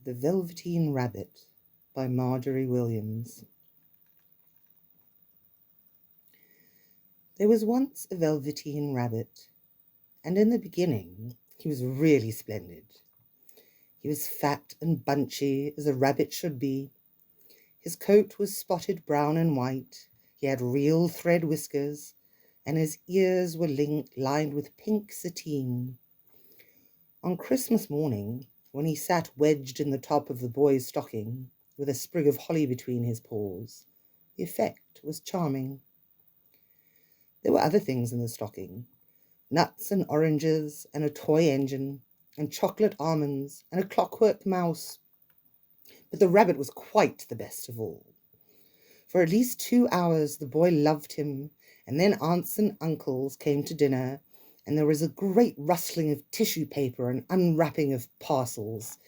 The Velveteen Rabbit by Margery Williams. There was once a Velveteen Rabbit, and in the beginning he was really splendid. He was fat and bunchy as a rabbit should be. His coat was spotted brown and white, he had real thread whiskers, and his ears were lined with pink sateen. On Christmas morning, when he sat wedged in the top of the boy's stocking, with a sprig of holly between his paws, the effect was charming. There were other things in the stocking, nuts and oranges, and a toy engine, and chocolate almonds, and a clockwork mouse. But the rabbit was quite the best of all. For at least 2 hours the boy loved him, and then aunts and uncles came to dinner, and there was a great rustling of tissue paper and unwrapping of parcels,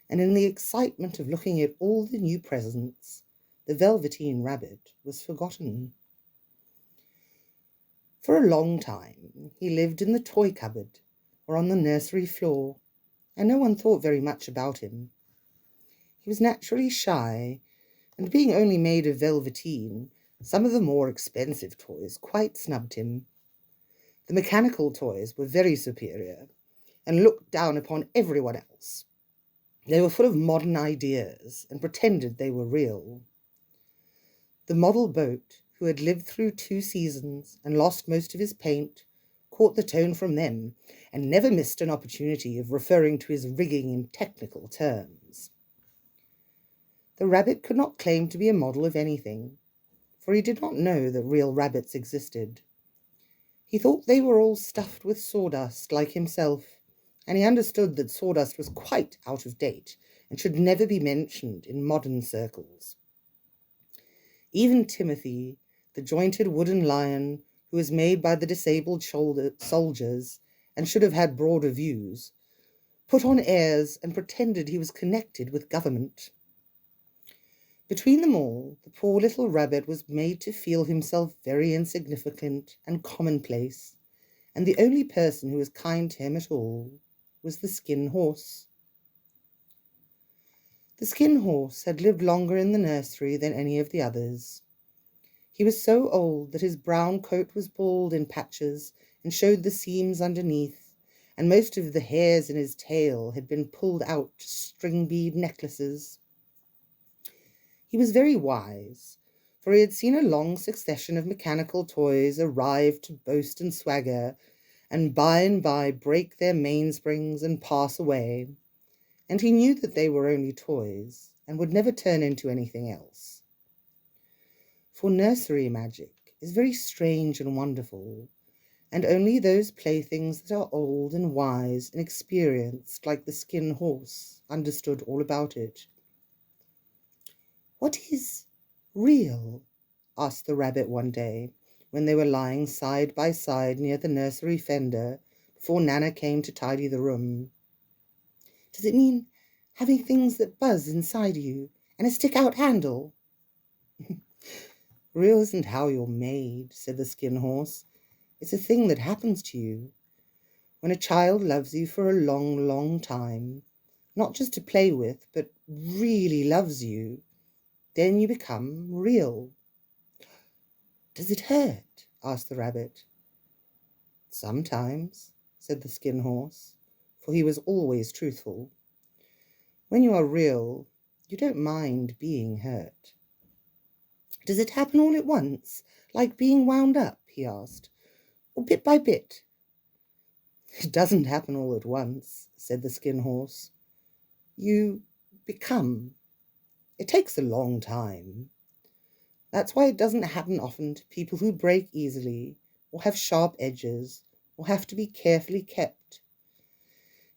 and in the excitement of looking at all the new presents, the Velveteen Rabbit was forgotten. For a long time he lived in the toy cupboard or on the nursery floor, and no one thought very much about him. He was naturally shy, and being only made of velveteen, some of the more expensive toys quite snubbed him. The mechanical toys were very superior and looked down upon everyone else. They were full of modern ideas and pretended they were real. The model boat, who had lived through 2 seasons and lost most of his paint, caught the tone from them and never missed an opportunity of referring to his rigging in technical terms. The rabbit could not claim to be a model of anything, for he did not know that real rabbits existed. He thought they were all stuffed with sawdust like himself, and he understood that sawdust was quite out of date and should never be mentioned in modern circles. Even Timothy, the jointed wooden lion who was made by the disabled soldiers and should have had broader views, put on airs and pretended he was connected with government. Between them all, the poor little rabbit was made to feel himself very insignificant and commonplace, and the only person who was kind to him at all was the Skin Horse. The Skin Horse had lived longer in the nursery than any of the others. He was so old that his brown coat was bald in patches and showed the seams underneath, and most of the hairs in his tail had been pulled out to string bead necklaces. He was very wise, for he had seen a long succession of mechanical toys arrive to boast and swagger, and by break their mainsprings and pass away, and he knew that they were only toys, and would never turn into anything else. For nursery magic is very strange and wonderful, and only those playthings that are old and wise and experienced, like the Skin Horse, understood all about it. "What is real?" asked the rabbit one day, when they were lying side by side near the nursery fender before Nana came to tidy the room. "Does it mean having things that buzz inside you and a stick-out handle?" "Real isn't how you're made," said the Skin Horse. "It's a thing that happens to you. When a child loves you for a long, long time, not just to play with, but really loves you, then you become real." "Does it hurt?" asked the rabbit. "Sometimes," said the Skin Horse, for he was always truthful. "When you are real, you don't mind being hurt." "Does it happen all at once, like being wound up?" he asked, "or bit by bit?" "It doesn't happen all at once," said the Skin Horse. "You become. It takes a long time. That's why it doesn't happen often to people who break easily, or have sharp edges, or have to be carefully kept.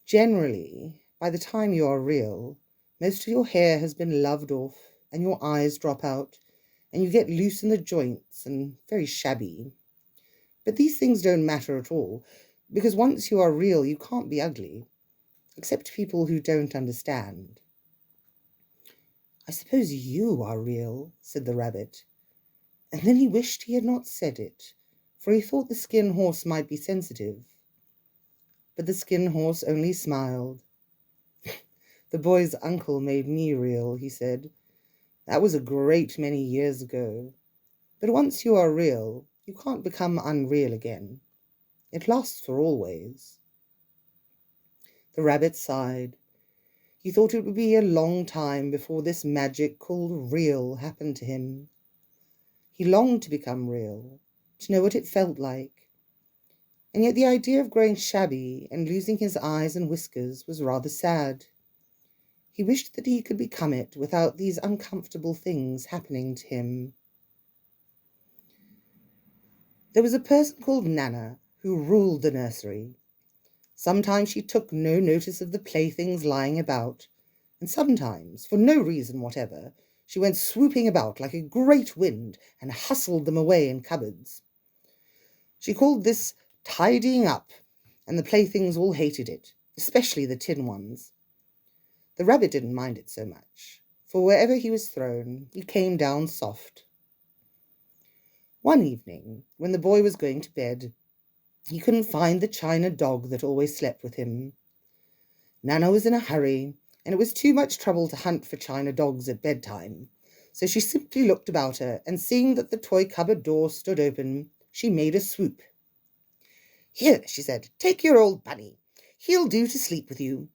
Generally, by the time you are real, most of your hair has been loved off, and your eyes drop out, and you get loose in the joints and very shabby. But these things don't matter at all, because once you are real, you can't be ugly, except people who don't understand." "I suppose you are real," said the rabbit, and then he wished he had not said it, for he thought the Skin Horse might be sensitive. But the Skin Horse only smiled. The boy's uncle made me real, he said. That was a great many years ago. But once you are real, you can't become unreal again. It lasts for always. The rabbit sighed. He thought it would be a long time before this magic called real happened to him. He longed to become real, to know what it felt like. And yet the idea of growing shabby and losing his eyes and whiskers was rather sad. He wished that he could become it without these uncomfortable things happening to him. There was a person called Nana who ruled the nursery. Sometimes she took no notice of the playthings lying about, and sometimes, for no reason whatever, she went swooping about like a great wind and hustled them away in cupboards. She called this tidying up, and the playthings all hated it, especially the tin ones. The rabbit didn't mind it so much, for wherever he was thrown, he came down soft. One evening, when the boy was going to bed, he couldn't find the china dog that always slept with him. Nana was in a hurry, and it was too much trouble to hunt for china dogs at bedtime, so she simply looked about her, and seeing that the toy cupboard door stood open, she made a swoop. "Here," she said, "take your old bunny. He'll do to sleep with you."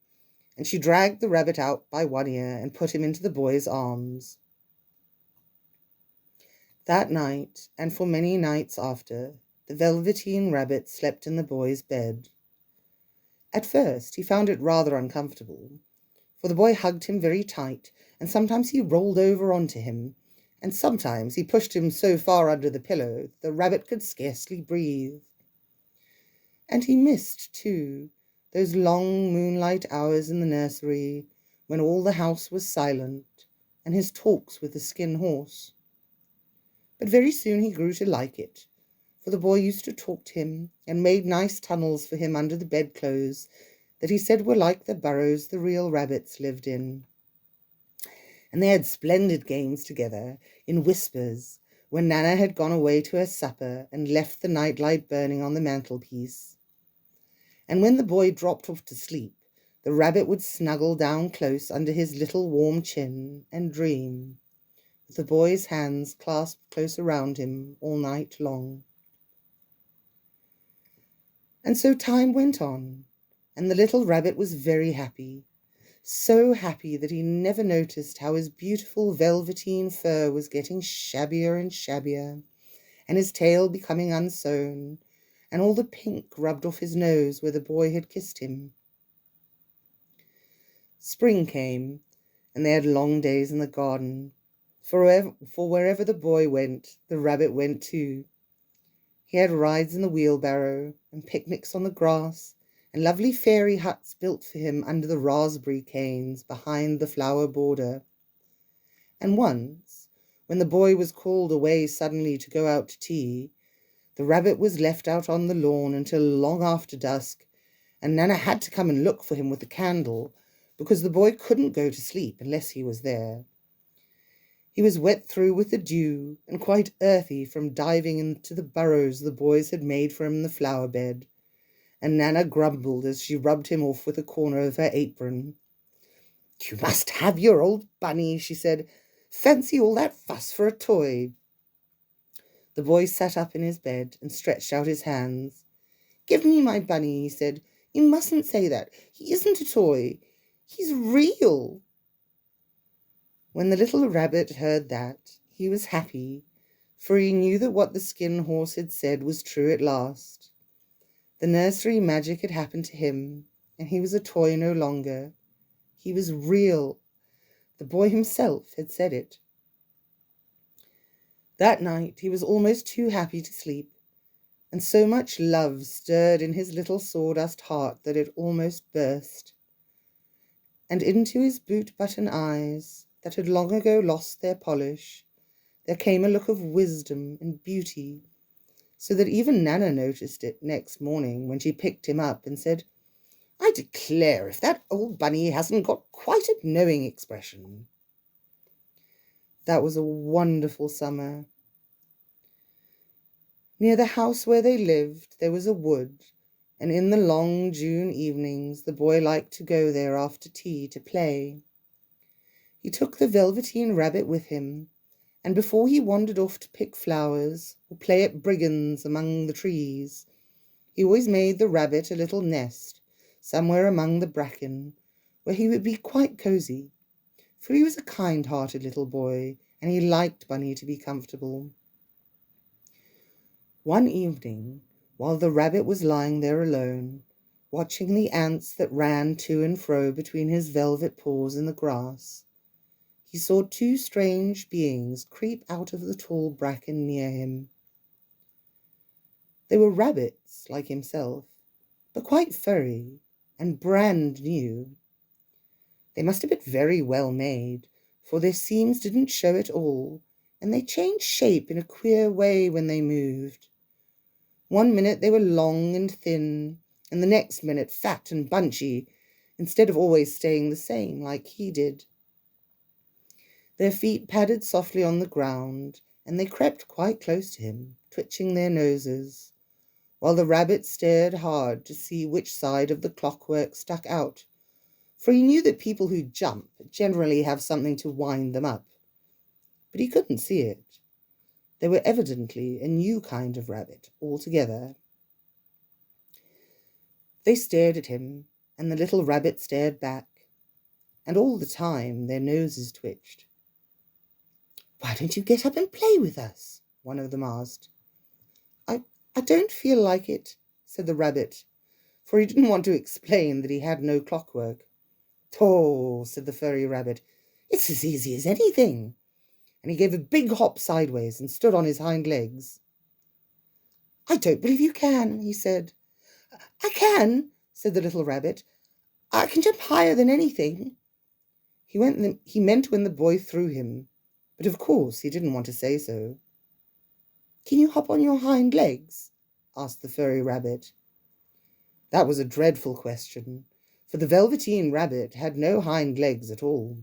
And she dragged the rabbit out by one ear and put him into the boy's arms. That night, and for many nights after, the Velveteen Rabbit slept in the boy's bed. At first he found it rather uncomfortable, for the boy hugged him very tight, and sometimes he rolled over onto him, and sometimes he pushed him so far under the pillow that the rabbit could scarcely breathe. And he missed, too, those long moonlight hours in the nursery when all the house was silent, and his talks with the skin horse. But very soon he grew to like it, for the boy used to talk to him and made nice tunnels for him under the bedclothes that he said were like the burrows the real rabbits lived in. And they had splendid games together, in whispers, when Nana had gone away to her supper and left the nightlight burning on the mantelpiece. And when the boy dropped off to sleep, the rabbit would snuggle down close under his little warm chin and dream, with the boy's hands clasped close around him all night long. And so time went on, and the little rabbit was very happy, so happy that he never noticed how his beautiful velveteen fur was getting shabbier and shabbier, and his tail becoming unsewn, and all the pink rubbed off his nose where the boy had kissed him. Spring came, and they had long days in the garden, for wherever the boy went, the rabbit went too. He had rides in the wheelbarrow, and picnics on the grass, and lovely fairy huts built for him under the raspberry canes behind the flower border. And once, when the boy was called away suddenly to go out to tea, the rabbit was left out on the lawn until long after dusk, and Nana had to come and look for him with the candle, because the boy couldn't go to sleep unless he was there. He was wet through with the dew, and quite earthy from diving into the burrows the boys had made for him in the flower bed, and Nana grumbled as she rubbed him off with a corner of her apron. "You must have your old bunny," she said. "Fancy all that fuss for a toy." The boy sat up in his bed and stretched out his hands. "Give me my bunny," he said. "You mustn't say that. He isn't a toy. He's real." When the little rabbit heard that, he was happy, for he knew that what the skin horse had said was true at last. The nursery magic had happened to him, and he was a toy no longer. He was real. The boy himself had said it. That night he was almost too happy to sleep, and so much love stirred in his little sawdust heart that it almost burst. And into his boot-button eyes, that had long ago lost their polish, there came a look of wisdom and beauty, so that even Nana noticed it next morning when she picked him up and said, "I declare if that old bunny hasn't got quite a knowing expression." That was a wonderful summer. Near the house where they lived there was a wood, and in the long June evenings the boy liked to go there after tea to play. He took the Velveteen Rabbit with him, and before he wandered off to pick flowers or play at brigands among the trees, he always made the rabbit a little nest somewhere among the bracken, where he would be quite cosy, for he was a kind-hearted little boy, and he liked Bunny to be comfortable. One evening, while the rabbit was lying there alone, watching the ants that ran to and fro between his velvet paws in the grass, he saw two strange beings creep out of the tall bracken near him. They were rabbits, like himself, but quite furry and brand new. They must have been very well made, for their seams didn't show at all, and they changed shape in a queer way when they moved. One minute they were long and thin, and the next minute fat and bunchy, instead of always staying the same like he did. Their feet padded softly on the ground, and they crept quite close to him, twitching their noses, while the rabbit stared hard to see which side of the clockwork stuck out, for he knew that people who jump generally have something to wind them up. But he couldn't see it. They were evidently a new kind of rabbit altogether. They stared at him, and the little rabbit stared back, and all the time their noses twitched. "Why don't you get up and play with us?" one of them asked. I don't feel like it," said the rabbit, for he didn't want to explain that he had no clockwork. "Oh," said the furry rabbit, "it's as easy as anything." And he gave a big hop sideways and stood on his hind legs. "I don't believe you can," he said. "I can," said the little rabbit. "I can jump higher than anything." He meant when the boy threw him, but of course he didn't want to say so. "Can you hop on your hind legs?" asked the furry rabbit. That was a dreadful question, for the Velveteen Rabbit had no hind legs at all.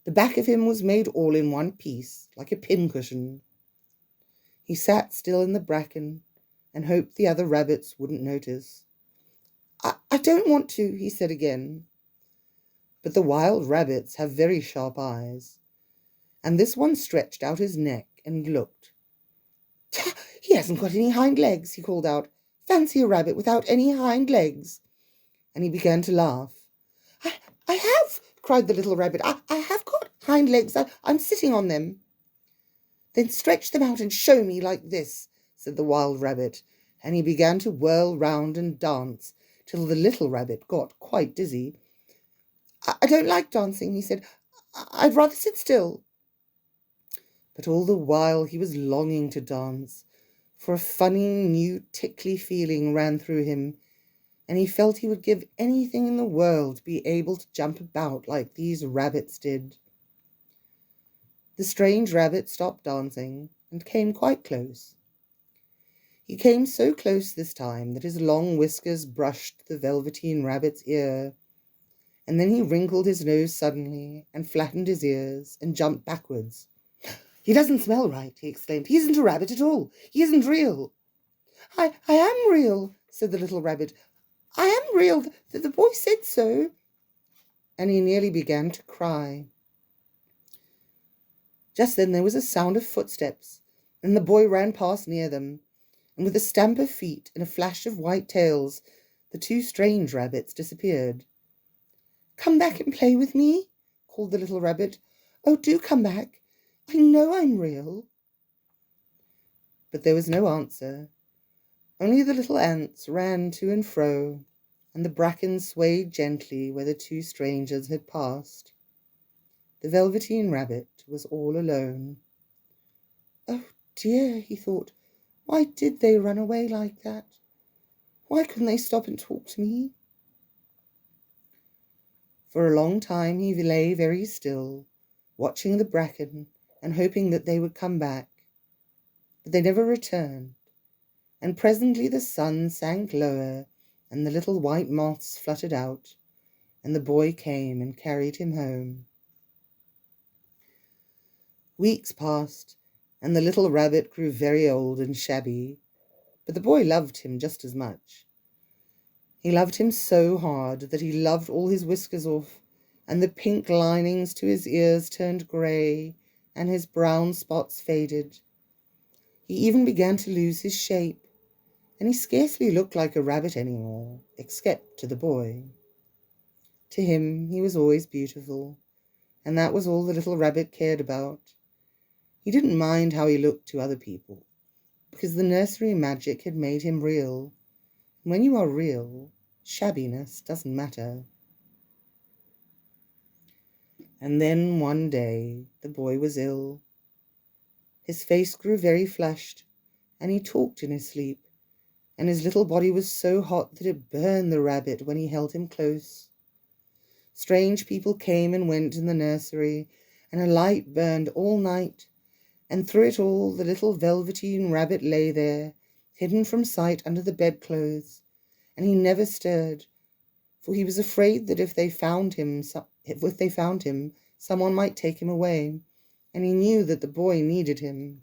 The back of him was made all in one piece, like a pincushion. He sat still in the bracken and hoped the other rabbits wouldn't notice. I don't want to," he said again. But the wild rabbits have very sharp eyes, and this one stretched out his neck and looked. "He hasn't got any hind legs," he called out. "Fancy a rabbit without any hind legs." And he began to laugh. I have," cried the little rabbit. I have got hind legs. I'm sitting on them." "Then stretch them out and show me like this," said the wild rabbit, and he began to whirl round and dance till the little rabbit got quite dizzy. I don't like dancing," he said. "I'd rather sit still." But all the while he was longing to dance, for a funny, new, tickly feeling ran through him, and he felt he would give anything in the world to be able to jump about like these rabbits did. The strange rabbit stopped dancing and came quite close. He came so close this time that his long whiskers brushed the Velveteen Rabbit's ear, and then he wrinkled his nose suddenly and flattened his ears and jumped backwards. "He doesn't smell right," he exclaimed. "He isn't a rabbit at all. He isn't real." I am real," said the little rabbit. "I am real. The boy said so." And he nearly began to cry. Just then there was a sound of footsteps, and the boy ran past near them, and with a stamp of feet and a flash of white tails, the two strange rabbits disappeared. "Come back and play with me," called the little rabbit. "Oh, do come back. I know I'm real." But there was no answer. Only the little ants ran to and fro, and the bracken swayed gently where the two strangers had passed. The Velveteen Rabbit was all alone. "Oh dear," he thought, "why did they run away like that? Why couldn't they stop and talk to me?" For a long time he lay very still, watching the bracken and hoping that they would come back. But they never returned, and presently the sun sank lower and the little white moths fluttered out, and the boy came and carried him home. Weeks passed, and the little rabbit grew very old and shabby, but the boy loved him just as much, He loved him so hard that he loved all his whiskers off, and the pink linings to his ears turned grey, and his brown spots faded. He even began to lose his shape, and he scarcely looked like a rabbit any more, except to the boy. To him he was always beautiful, and that was all the little rabbit cared about. He didn't mind how he looked to other people, because the nursery magic had made him real. And when you are real, shabbiness doesn't matter. And then one day the boy was ill. His face grew very flushed, and he talked in his sleep, and his little body was so hot that it burned the rabbit when he held him close. Strange people came and went in the nursery, and a light burned all night, and through it all the little Velveteen Rabbit lay there, hidden from sight under the bedclothes, and he never stirred, for he was afraid that if they found him, someone might take him away, and he knew that the boy needed him.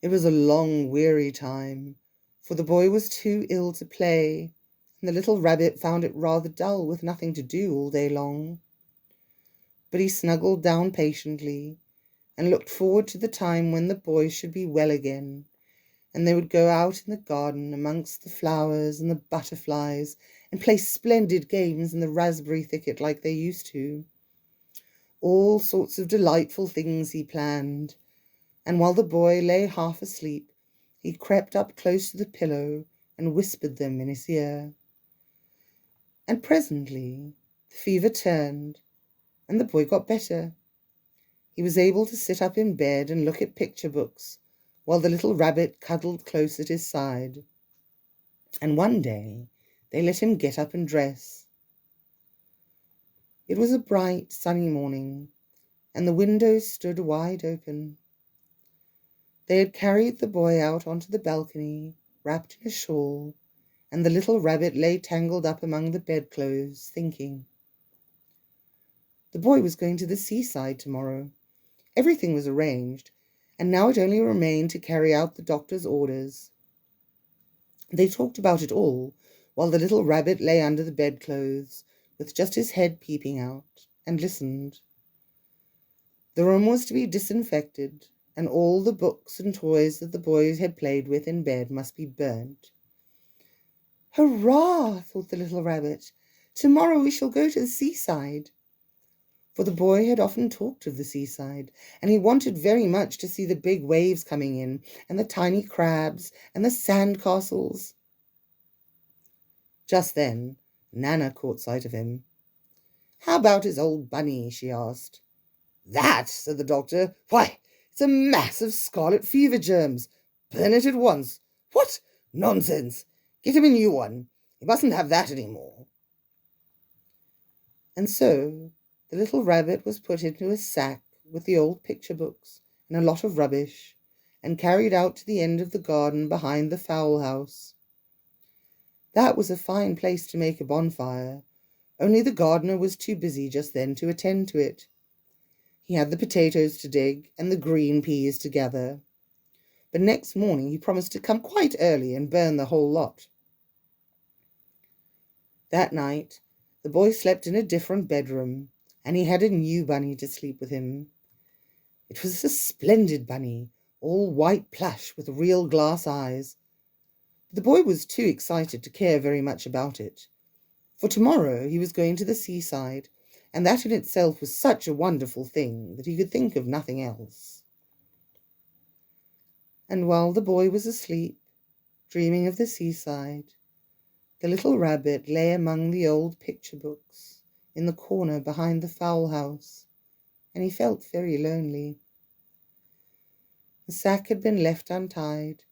It was a long, weary time, for the boy was too ill to play, and the little rabbit found it rather dull with nothing to do all day long. But he snuggled down patiently, and looked forward to the time when the boy should be well again, and they would go out in the garden amongst the flowers and the butterflies, and play splendid games in the raspberry thicket like they used to. All sorts of delightful things he planned, and while the boy lay half asleep, he crept up close to the pillow and whispered them in his ear. And presently the fever turned, and the boy got better. He was able to sit up in bed and look at picture books, while the little rabbit cuddled close at his side. And one day they let him get up and dress. It was a bright, sunny morning, and the windows stood wide open. They had carried the boy out onto the balcony, wrapped in a shawl, and the little rabbit lay tangled up among the bedclothes, thinking. The boy was going to the seaside tomorrow. Everything was arranged, and now it only remained to carry out the doctor's orders. They talked about it all, while the little rabbit lay under the bedclothes, with just his head peeping out, and listened. The room was to be disinfected, and all the books and toys that the boys had played with in bed must be burnt. "Hurrah!" thought the little rabbit. "Tomorrow we shall go to the seaside." For the boy had often talked of the seaside, and he wanted very much to see the big waves coming in, and the tiny crabs, and the sand castles. Just then Nana caught sight of him. "How about his old bunny?" she asked. "That," said the doctor. "Why, it's a mass of scarlet fever germs. Burn it at once." "What? Nonsense! Get him a new one. He mustn't have that any more." And so the little rabbit was put into a sack with the old picture books and a lot of rubbish, and carried out to the end of the garden behind the fowl house. That was a fine place to make a bonfire, only the gardener was too busy just then to attend to it. He had the potatoes to dig and the green peas to gather, but next morning he promised to come quite early and burn the whole lot. That night the boy slept in a different bedroom, and he had a new bunny to sleep with him. It was a splendid bunny, all white plush with real glass eyes. But the boy was too excited to care very much about it, for tomorrow he was going to the seaside, and that in itself was such a wonderful thing that he could think of nothing else. And while the boy was asleep, dreaming of the seaside, the little rabbit lay among the old picture books in the corner behind the fowl house, and he felt very lonely. The sack had been left untied,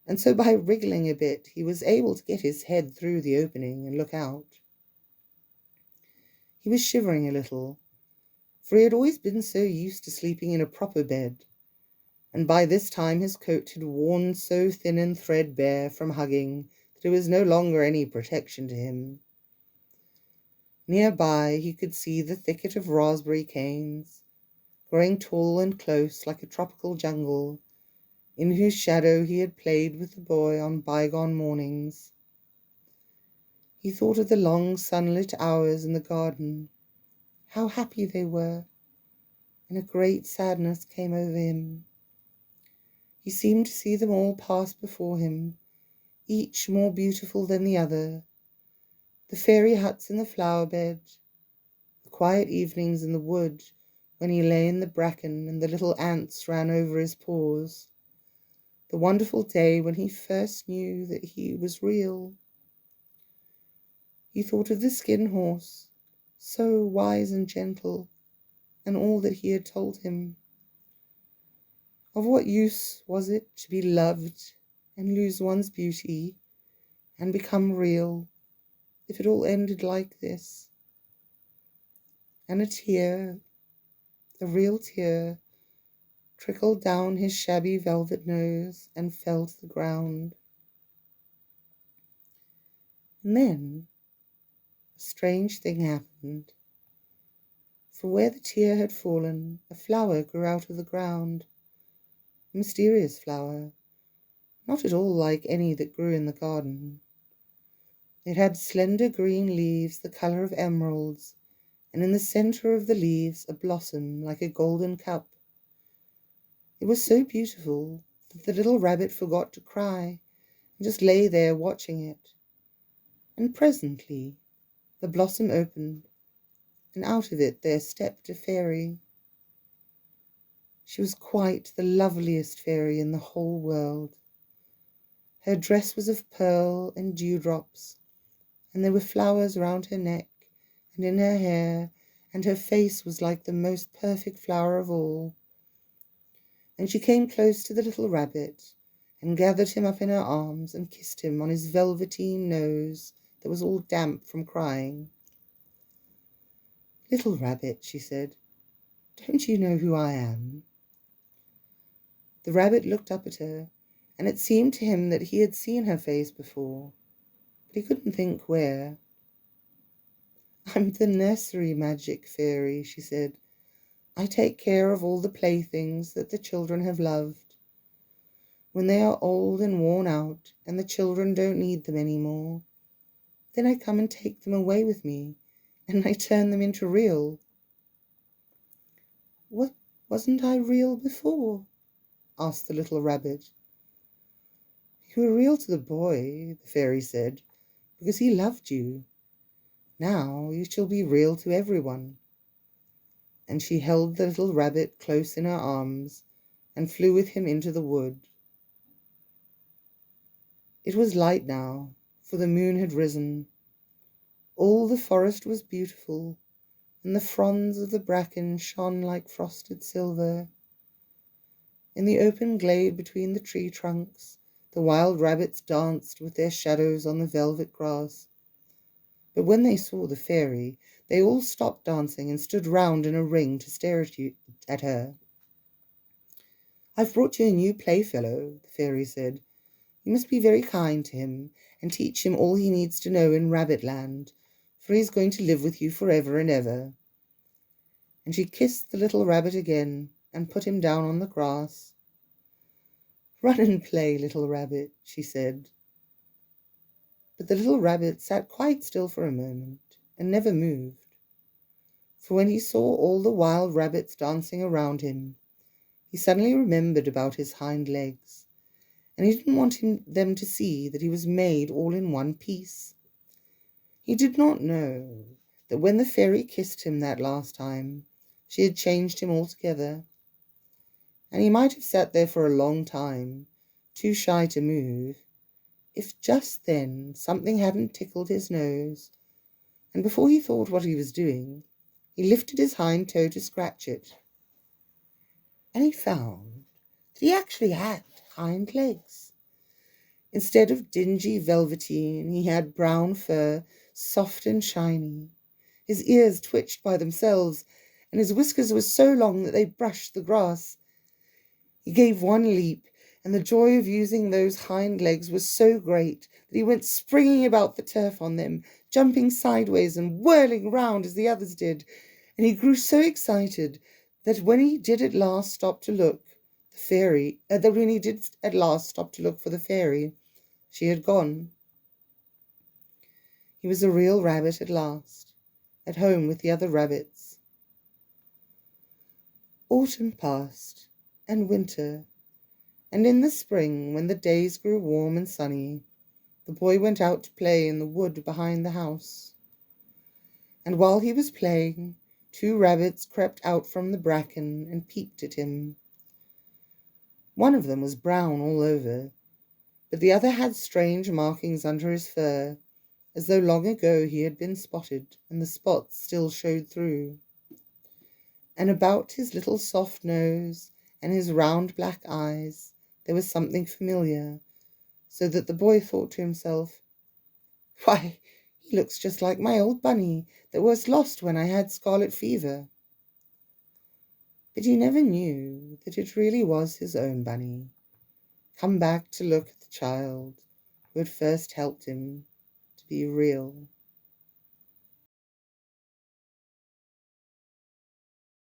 and so by wriggling a bit he was able to get his head through the opening and look out. He was shivering a little, for he had always been so used to sleeping in a proper bed, and by this time his coat had worn so thin and threadbare from hugging that it was no longer any protection to him. Near by he could see the thicket of raspberry canes, growing tall and close like a tropical jungle, in whose shadow he had played with the boy on bygone mornings. He thought of the long sunlit hours in the garden, how happy they were, and a great sadness came over him. He seemed to see them all pass before him, each more beautiful than the other. The fairy huts in the flower bed, the quiet evenings in the wood when he lay in the bracken and the little ants ran over his paws, the wonderful day when he first knew that he was real. He thought of the skin horse, so wise and gentle, and all that he had told him. Of what use was it to be loved and lose one's beauty and become real if it all ended like this? And a tear, a real tear, trickled down his shabby velvet nose and fell to the ground. And then a strange thing happened. For where the tear had fallen, a flower grew out of the ground. A mysterious flower, not at all like any that grew in the garden. It had slender green leaves the colour of emeralds, and in the centre of the leaves a blossom like a golden cup. It was so beautiful that the little rabbit forgot to cry and just lay there watching it. And presently the blossom opened, and out of it there stepped a fairy. She was quite the loveliest fairy in the whole world. Her dress was of pearl and dewdrops, and there were flowers round her neck and in her hair, and her face was like the most perfect flower of all. And she came close to the little rabbit and gathered him up in her arms and kissed him on his velveteen nose that was all damp from crying. "Little rabbit," she said, "don't you know who I am?" The rabbit looked up at her, and it seemed to him that he had seen her face before, but he couldn't think where. "I'm the nursery magic fairy," she said. "I take care of all the playthings that the children have loved. When they are old and worn out, and the children don't need them any more, then I come and take them away with me, and I turn them into real." "What, wasn't I real before?" asked the little rabbit. "You were real to the boy," the fairy said, "because he loved you. Now you shall be real to everyone." And she held the little rabbit close in her arms and flew with him into the wood. It was light now, for the moon had risen. All the forest was beautiful, and the fronds of the bracken shone like frosted silver. In the open glade between the tree trunks, the wild rabbits danced with their shadows on the velvet grass. But when they saw the fairy, they all stopped dancing and stood round in a ring to stare at her. "I've brought you a new playfellow," the fairy said. "You must be very kind to him and teach him all he needs to know in Rabbitland, for he's going to live with you forever and ever." And she kissed the little rabbit again and put him down on the grass. "Run and play, little rabbit," she said. But the little rabbit sat quite still for a moment and never moved. For when he saw all the wild rabbits dancing around him, he suddenly remembered about his hind legs, and he didn't want them to see that he was made all in one piece. He did not know that when the fairy kissed him that last time, she had changed him altogether, and he might have sat there for a long time, too shy to move, if just then something hadn't tickled his nose, and before he thought what he was doing, he lifted his hind toe to scratch it, and he found that he actually had hind legs. Instead of dingy velveteen, he had brown fur, soft and shiny. His ears twitched by themselves, and his whiskers were so long that they brushed the grass. He gave one leap, and the joy of using those hind legs was so great that he went springing about the turf on them, jumping sideways and whirling round as the others did, and he grew so excited that when he did at last stop to look, for the fairy, she had gone. He was a real rabbit at last, at home with the other rabbits. Autumn passed, and winter, and in the spring, when the days grew warm and sunny, the boy went out to play in the wood behind the house. And while he was playing, 2 rabbits crept out from the bracken and peeped at him. One of them was brown all over, but the other had strange markings under his fur, as though long ago he had been spotted, and the spots still showed through. And about his little soft nose and his round black eyes there was something familiar, so that the boy thought to himself, "Why, he looks just like my old bunny that was lost when I had scarlet fever." But he never knew that it really was his own bunny, come back to look at the child who had first helped him to be real.